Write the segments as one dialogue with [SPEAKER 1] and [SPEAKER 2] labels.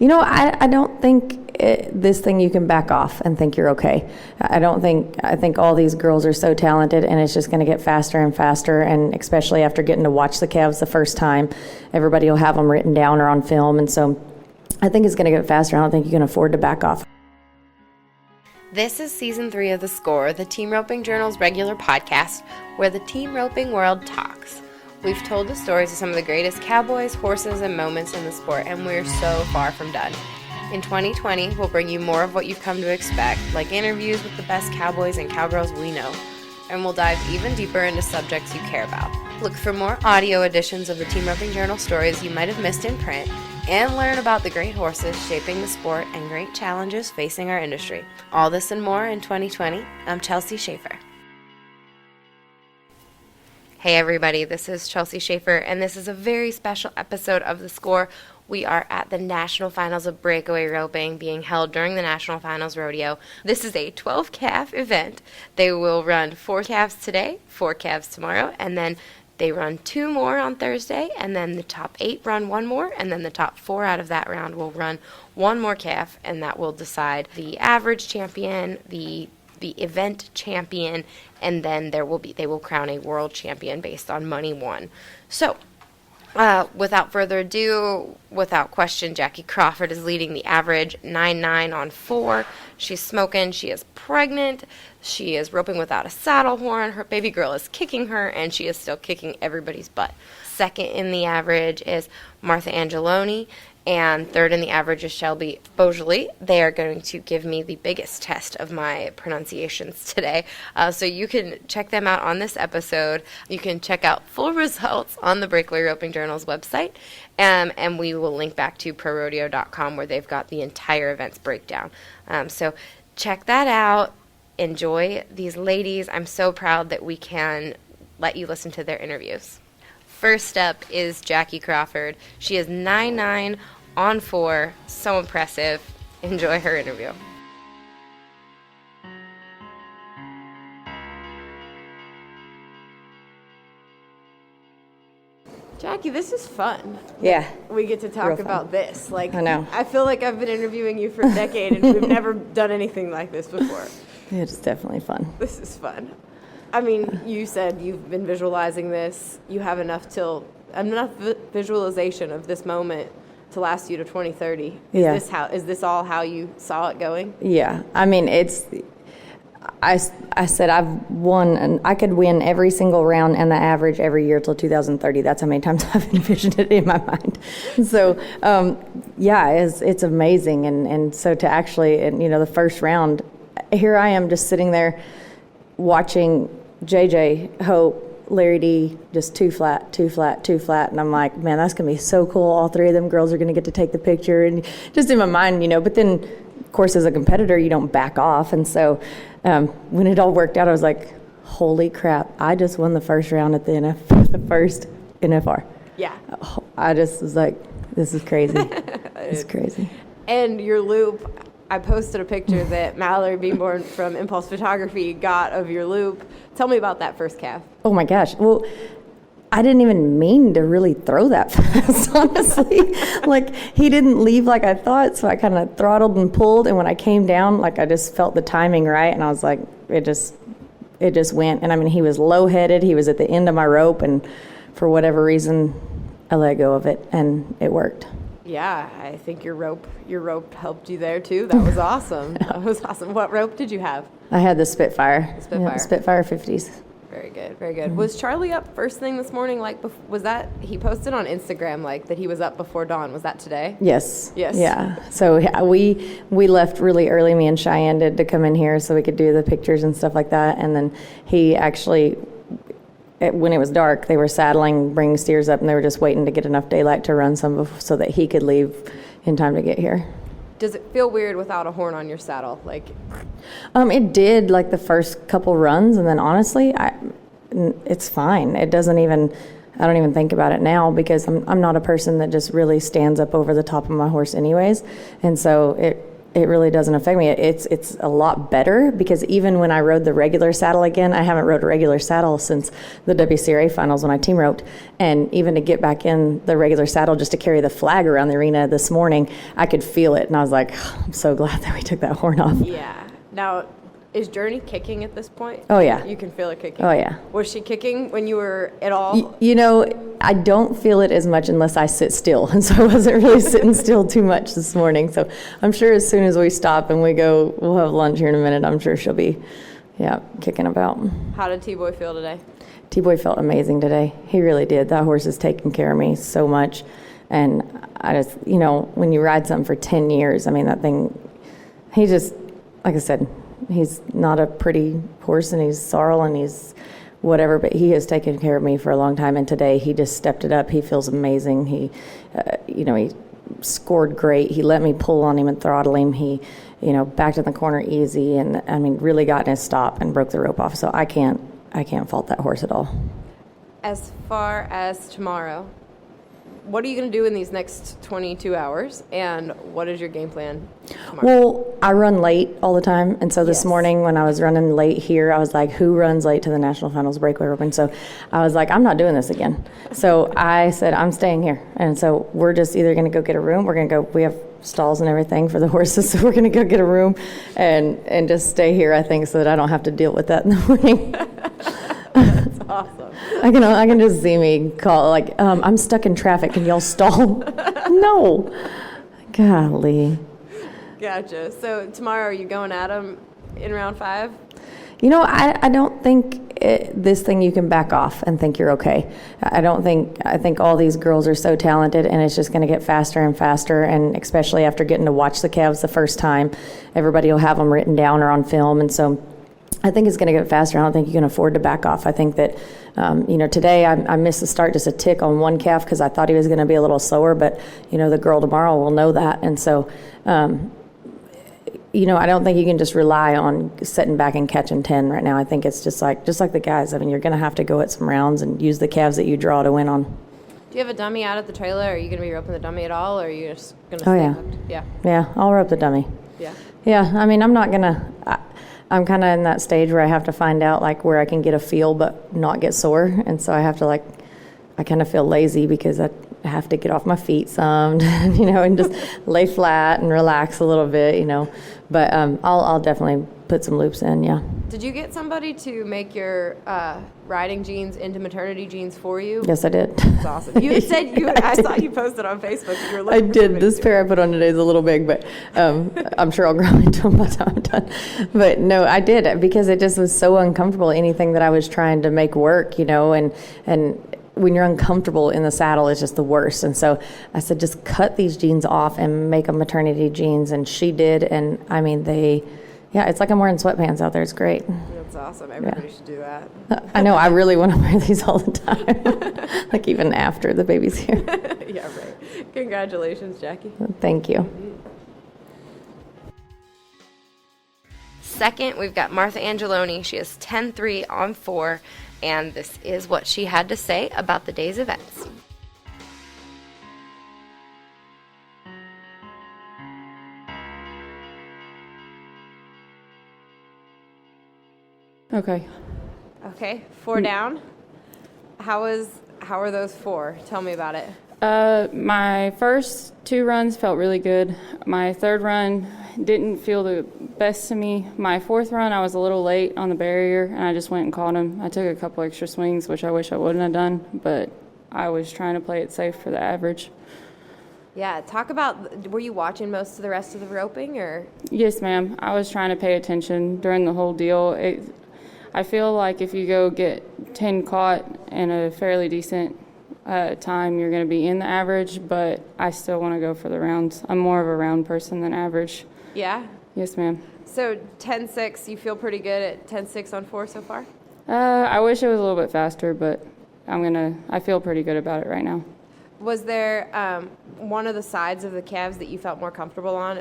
[SPEAKER 1] I don't think this thing you can back off and think you're okay. I think all these girls are so talented, and it's just going to get faster and faster, and especially after getting to watch the calves the first time, everybody will have them written down or on film, and so I think it's going to get faster. I don't think you can afford to back off.
[SPEAKER 2] This is Season 3 of The Score, the Team Roping Journal's regular podcast, where the team roping world talks. We've told the stories of some of the greatest cowboys, horses, and moments in the sport, and we're so far from done. In 2020, we'll bring you more of what you've come to expect, like interviews with the best cowboys and cowgirls we know, and we'll dive even deeper into subjects you care about. Look for more audio editions of the Team Roping Journal stories you might have missed in print, and learn about the great horses shaping the sport and great challenges facing our industry. All this and more in 2020. I'm Chelsea Schaefer. Hey everybody, this is Chelsea Schaefer, and this is a very special episode of The Score. We are at the National Finals of Breakaway Roping being held during the National Finals Rodeo. This is a 12-calf event. They will run 4 calves today, 4 calves tomorrow, and then they run 2 more on Thursday, and then the top 8 run 1 more, and then the top 4 out of that round will run 1 more calf, and that will decide the average champion, the event champion, and then they will crown a world champion based on money won. So, without further ado, without question, Jackie Crawford is leading the average 9-9 on 4. She's smoking. She is pregnant. She is roping without a saddle horn. Her baby girl is kicking her, and she is still kicking everybody's butt. Second in the average is Martha Angelone, and third in the average is Shelby Boisjoli. They are going to give me the biggest test of my pronunciations today. So you can check them out on this episode. You can check out full results on the Breakaway Roping Journal's website. And we will link back to prorodeo.com where they've got the entire events breakdown. So check that out. Enjoy these ladies. I'm so proud that we can let you listen to their interviews. First up is Jackie Crawford. She is 9-9 on 4. So impressive. Enjoy her interview. Jackie, this is fun.
[SPEAKER 1] Yeah.
[SPEAKER 2] We get to talk about this.
[SPEAKER 1] I know.
[SPEAKER 2] I feel like I've been interviewing you for a decade and we've never done anything like this before.
[SPEAKER 1] It's definitely fun.
[SPEAKER 2] This is fun. I mean, you said you've been visualizing this. You have enough visualization of this moment to last you to 2030. Is this all how you saw it going?
[SPEAKER 1] Yeah. I mean, I said I've won, and I could win every single round and the average every year till 2030. That's how many times I've envisioned it in my mind. So, it's amazing. And so to actually, the first round, here I am just sitting there watching JJ, Hope, Larry D, just 2 flat, 2 flat, 2 flat. And I'm like, man, that's going to be so cool. All 3 of them girls are going to get to take the picture. And just in my mind, but then, of course, as a competitor, you don't back off. And so when it all worked out, I was like, holy crap, I just won the first round at the first NFR.
[SPEAKER 2] Yeah.
[SPEAKER 1] I just was like, this is crazy. It's crazy.
[SPEAKER 2] And your loop, I posted a picture that Mallory Beanborn from Impulse Photography got of your loop. Tell me about that first calf.
[SPEAKER 1] Oh my gosh. Well, I didn't even mean to really throw that fast, honestly. He didn't leave like I thought, so I kind of throttled and pulled, and when I came down, I just felt the timing right, and I was like, it just went. And I mean, he was low-headed, he was at the end of my rope, and for whatever reason, I let go of it, and it worked.
[SPEAKER 2] Yeah, I think your rope helped you there too. That was awesome. That was awesome. What rope did you have?
[SPEAKER 1] I had the Spitfire.
[SPEAKER 2] The
[SPEAKER 1] Spitfire 50s.
[SPEAKER 2] Very good, very good. Mm-hmm. Was Charlie up first thing this morning? Was that, he posted on Instagram that he was up before dawn? Was that today?
[SPEAKER 1] Yes.
[SPEAKER 2] Yes.
[SPEAKER 1] Yeah. So we left really early. Me and Cheyenne did to come in here so we could do the pictures and stuff like that. And then he actually, when it was dark, they were saddling, bringing steers up, and they were just waiting to get enough daylight to run some so that he could leave in time to get here.
[SPEAKER 2] Does it feel weird without a horn on your saddle?
[SPEAKER 1] It did the first couple runs, and then honestly, it's fine. I don't even think about it now because I'm not a person that just really stands up over the top of my horse anyways, and so it really doesn't affect me. It's a lot better because even when I rode the regular saddle again, I haven't rode a regular saddle since the WCRA finals when I team roped. And even to get back in the regular saddle just to carry the flag around the arena this morning, I could feel it. And I was like, I'm so glad that we took that horn off.
[SPEAKER 3] Yeah. Now, is Journey kicking at this point?
[SPEAKER 1] Oh, yeah.
[SPEAKER 3] You can feel it kicking?
[SPEAKER 1] Oh, yeah.
[SPEAKER 3] Was she kicking when you were at all?
[SPEAKER 1] You know, I don't feel it as much unless I sit still. And so I wasn't really sitting still too much this morning. So I'm sure as soon as we stop and we go, we'll have lunch here in a minute, I'm sure she'll be, kicking about.
[SPEAKER 3] How did T-Boy feel today?
[SPEAKER 1] T-Boy felt amazing today. He really did. That horse has taken care of me so much. And I just, when you ride something for 10 years, I mean, that thing, he just, like I said, he's not a pretty horse and he's sorrel and he's whatever, but he has taken care of me for a long time. And today he just stepped it up. He feels amazing. He, he scored great. He let me pull on him and throttle him. He, backed in the corner easy and really got in his stop and broke the rope off. So I can't fault that horse at all.
[SPEAKER 3] As far as tomorrow, what are you going to do in these next 22 hours, and what is your game plan tomorrow?
[SPEAKER 1] Well, I run late all the time, and so this morning when I was running late here, I was like, who runs late to the National Finals Breakaway Roping? So I was like, I'm not doing this again. So I said, I'm staying here. And so we're just either going to go get a room, we have stalls and everything for the horses, so we're going to go get a room and just stay here, I think, so that I don't have to deal with that in the morning.
[SPEAKER 3] That's awesome.
[SPEAKER 1] I can just see me call, I'm stuck in traffic. Can y'all stall? No. Golly.
[SPEAKER 3] Gotcha. So tomorrow, are you going at them in round 5?
[SPEAKER 1] I don't think this thing you can back off and think you're okay. I think all these girls are so talented and it's just going to get faster and faster, and especially after getting to watch the calves the first time, everybody will have them written down or on film, and so I think it's going to get faster. I don't think you can afford to back off. I think that, today I missed the start just a tick on one calf because I thought he was going to be a little slower, but, the girl tomorrow will know that. And so, I don't think you can just rely on sitting back and catching 10 right now. I think it's just like the guys. I mean, you're going to have to go at some rounds and use the calves that you draw to win on.
[SPEAKER 3] Do you have a dummy out at the trailer? Are you going to be roping the dummy at all, or are you just going to
[SPEAKER 1] stay
[SPEAKER 3] hooked? Yeah.
[SPEAKER 1] Yeah, I'll rope the dummy.
[SPEAKER 3] Yeah.
[SPEAKER 1] Yeah, I mean, I'm not going to... I'm kind of in that stage where I have to find out where I can get a feel but not get sore, and so I have to I kind of feel lazy because I have to get off my feet some, and just lay flat and relax a little bit, But I'll definitely put some loops in, yeah.
[SPEAKER 3] Did you get somebody to make your riding jeans into maternity jeans for you?
[SPEAKER 1] Yes, I did.
[SPEAKER 3] That's awesome. You said I saw you posted on Facebook. You were looking
[SPEAKER 1] I did. This pair I put on today is a little big, but I'm sure I'll grow into them by the time I'm done. But no, I did because it just was so uncomfortable. Anything that I was trying to make work, and when you're uncomfortable in the saddle, it's just the worst. And so I said, just cut these jeans off and make them maternity jeans. And she did. And I mean, it's like I'm wearing sweatpants out there. It's great.
[SPEAKER 3] That's awesome. Everybody should do that.
[SPEAKER 1] I know. I really want to wear these all the time, even after the baby's here.
[SPEAKER 3] Yeah, right. Congratulations, Jackie.
[SPEAKER 1] Thank you.
[SPEAKER 2] Second, we've got Martha Angelone. She is 10-3 on 4, and this is what she had to say about the day's events.
[SPEAKER 1] Okay.
[SPEAKER 3] Okay, 4 down. How are those 4? Tell me about it.
[SPEAKER 4] My first 2 runs felt really good. My third run didn't feel the best to me. My fourth run, I was a little late on the barrier, and I just went and caught him. I took a couple extra swings, which I wish I wouldn't have done, but I was trying to play it safe for the average.
[SPEAKER 3] Yeah, talk about, were you watching most of the rest of the roping, or?
[SPEAKER 4] Yes, ma'am. I was trying to pay attention during the whole deal. I feel like if you go get 10 caught in a fairly decent time, you're going to be in the average, but I still want to go for the rounds. I'm more of a round person than average.
[SPEAKER 3] Yeah?
[SPEAKER 4] Yes, ma'am.
[SPEAKER 3] So 10-6, you feel pretty good at 10-6 on 4 so far?
[SPEAKER 4] I wish it was a little bit faster, but I feel pretty good about it right now.
[SPEAKER 3] Was there one of the sides of the calves that you felt more comfortable on?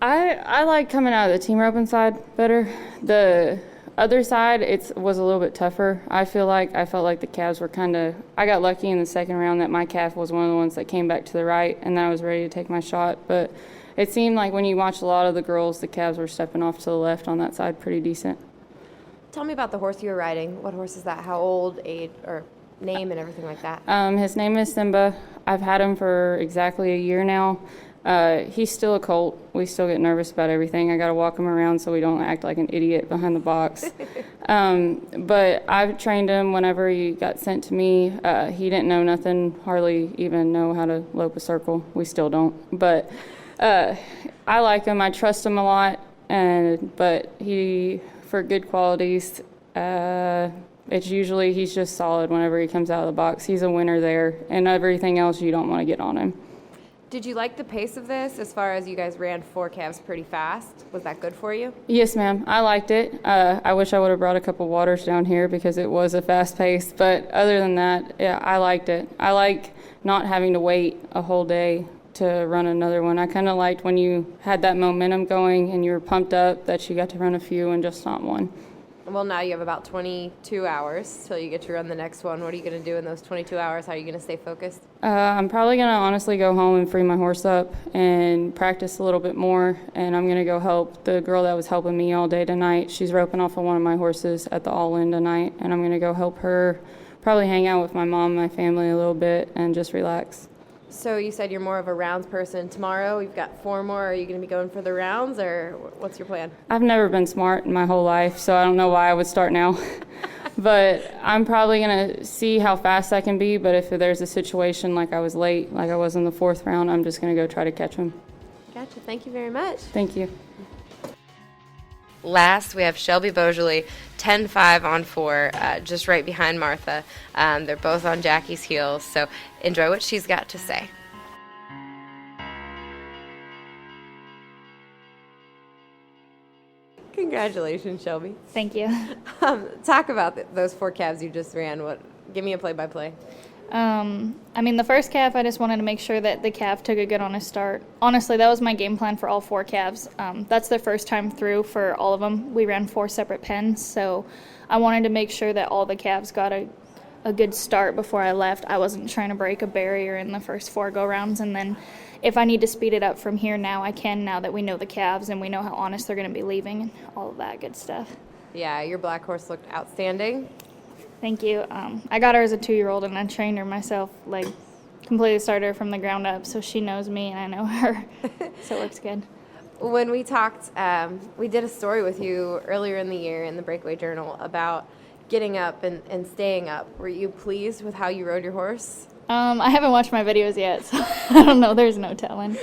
[SPEAKER 4] I like coming out of the team roping side better. The Other side, it was a little bit tougher. I felt like the calves were I got lucky in the second round that my calf was one of the ones that came back to the right, and then I was ready to take my shot. But it seemed like when you watch a lot of the girls, the calves were stepping off to the left on that side pretty decent.
[SPEAKER 3] Tell me about the horse you were riding. What horse is that? How old, age, or name and everything like that?
[SPEAKER 4] His name is Simba. I've had him for exactly a year now. He's still a colt. We still get nervous about everything. I got to walk him around so we don't act like an idiot behind the box. But I've trained him whenever he got sent to me. He didn't know nothing, hardly even know how to lope a circle. We still don't. But I like him. I trust him a lot. But for good qualities, it's usually he's just solid whenever he comes out of the box. He's a winner there. And everything else, you don't want to get on him.
[SPEAKER 3] Did you like the pace of this as far as you guys ran 4 calves pretty fast? Was that good for you?
[SPEAKER 4] Yes, ma'am. I liked it. I wish I would have brought a couple waters down here because it was a fast pace. But other than that, yeah, I liked it. I like not having to wait a whole day to run another one. I kind of liked when you had that momentum going and you were pumped up that you got to run a few and just not one.
[SPEAKER 3] Well, now you have about 22 hours till you get to run the next one. What are you going to do in those 22 hours? How are you going to stay focused?
[SPEAKER 4] I'm probably going to honestly go home and free my horse up and practice a little bit more. And I'm going to go help the girl that was helping me all day tonight. She's roping off of one of my horses at the all-in tonight. And I'm going to go help her, probably hang out with my mom and my family a little bit and just relax.
[SPEAKER 3] So you said you're more of a rounds person. Tomorrow we've got 4 more. Are you going to be going for the rounds, or what's your plan?
[SPEAKER 4] I've never been smart in my whole life, so I don't know why I would start now. But I'm probably going to see how fast I can be. But if there's a situation like I was late, like I was in the 4th round, I'm just going to go try to catch him.
[SPEAKER 3] Gotcha. Thank you very much.
[SPEAKER 4] Thank you.
[SPEAKER 2] Last, we have Shelby Boisjoli, 10-5 on 4, just right behind Martha. They're both on Jackie's heels, so enjoy what she's got to say.
[SPEAKER 3] Congratulations, Shelby.
[SPEAKER 5] Thank you.
[SPEAKER 3] Talk about those 4 calves you just ran. Give me a play-by-play.
[SPEAKER 5] The first calf, I just wanted to make sure that the calf took a good honest start. Honestly, that was my game plan for all 4 calves. That's their first time through for all of them. We ran 4 separate pens, so I wanted to make sure that all the calves got a good start before I left. I wasn't trying to break a barrier in the first 4 go-rounds, and then if I need to speed it up from here now, I can, now that we know the calves and we know how honest they're going to be leaving and all of that good stuff.
[SPEAKER 3] Yeah, your black horse looked outstanding.
[SPEAKER 5] Thank you. I got her as a 2-year-old, and I trained her myself, completely started her from the ground up, so she knows me and I know her, so it works good.
[SPEAKER 3] When we talked, we did a story with you earlier in the year in the Breakaway Journal about getting up and staying up. Were you pleased with how you rode your horse?
[SPEAKER 5] I haven't watched my videos yet, so I don't know. There's no telling.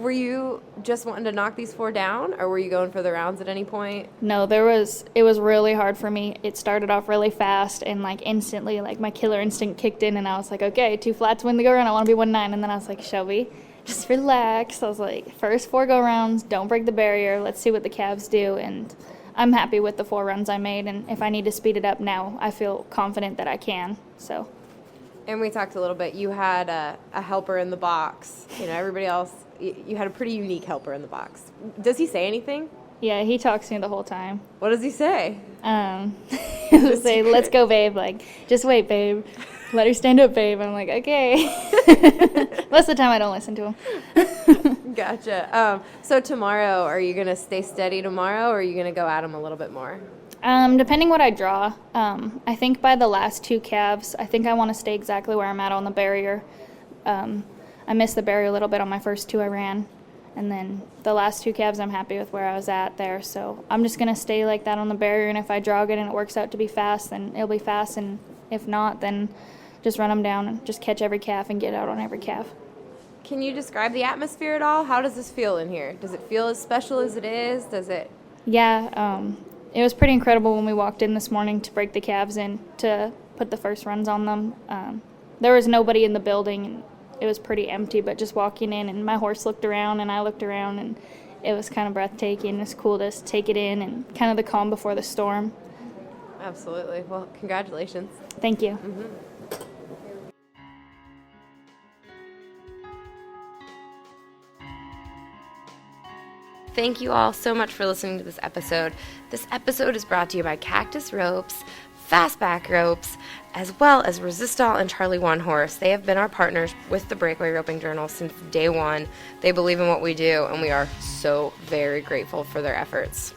[SPEAKER 3] Were you just wanting to knock these 4 down, or were you going for the rounds at any point?
[SPEAKER 5] No, it was really hard for me. It started off really fast, and instantly, my killer instinct kicked in, and I was like, okay, 2 flats win the go-round. I want to be 1-9. And then I was like, Shelby, just relax. I was like, first 4 go-rounds, don't break the barrier. Let's see what the calves do. And I'm happy with the 4 runs I made, and if I need to speed it up now, I feel confident that I can. So.
[SPEAKER 3] And we talked a little bit. You had a helper in the box. Everybody else, you had a pretty unique helper in the box. Does he say anything?
[SPEAKER 5] Yeah, he talks to me the whole time.
[SPEAKER 3] What does he say?
[SPEAKER 5] He'll say, let's go, babe. Just wait, babe. Let her stand up, babe. I'm like, okay. Most of the time I don't listen to him.
[SPEAKER 3] Gotcha. So tomorrow, are you going to stay steady tomorrow, or are you going to go at him a little bit more?
[SPEAKER 5] Depending what I draw. I think by the last 2 calves, I think I want to stay exactly where I'm at on the barrier. I missed the barrier a little bit on my first 2 I ran. And then the last 2 calves, I'm happy with where I was at there. So I'm just going to stay like that on the barrier. And if I draw good and it works out to be fast, then it'll be fast. And if not, then just run them down and just catch every calf and get out on every calf.
[SPEAKER 3] Can you describe the atmosphere at all? How does this feel in here? Does it feel as special as it is? Does it?
[SPEAKER 5] Yeah, it was pretty incredible when we walked in this morning to break the calves in to put the first runs on them. There was nobody in the building, and it was pretty empty, but just walking in, and my horse looked around, and I looked around, and it was kind of breathtaking. It's cool to take it in and kind of the calm before the storm.
[SPEAKER 3] Absolutely. Well, congratulations.
[SPEAKER 5] Thank you.
[SPEAKER 3] Mm-hmm.
[SPEAKER 2] Thank you all so much for listening to this episode. This episode is brought to you by Cactus Ropes, Fastback Ropes, as well as Resistol and Charlie One Horse. They have been our partners with the Breakaway Roping Journal since day one. They believe in what we do, and we are so very grateful for their efforts.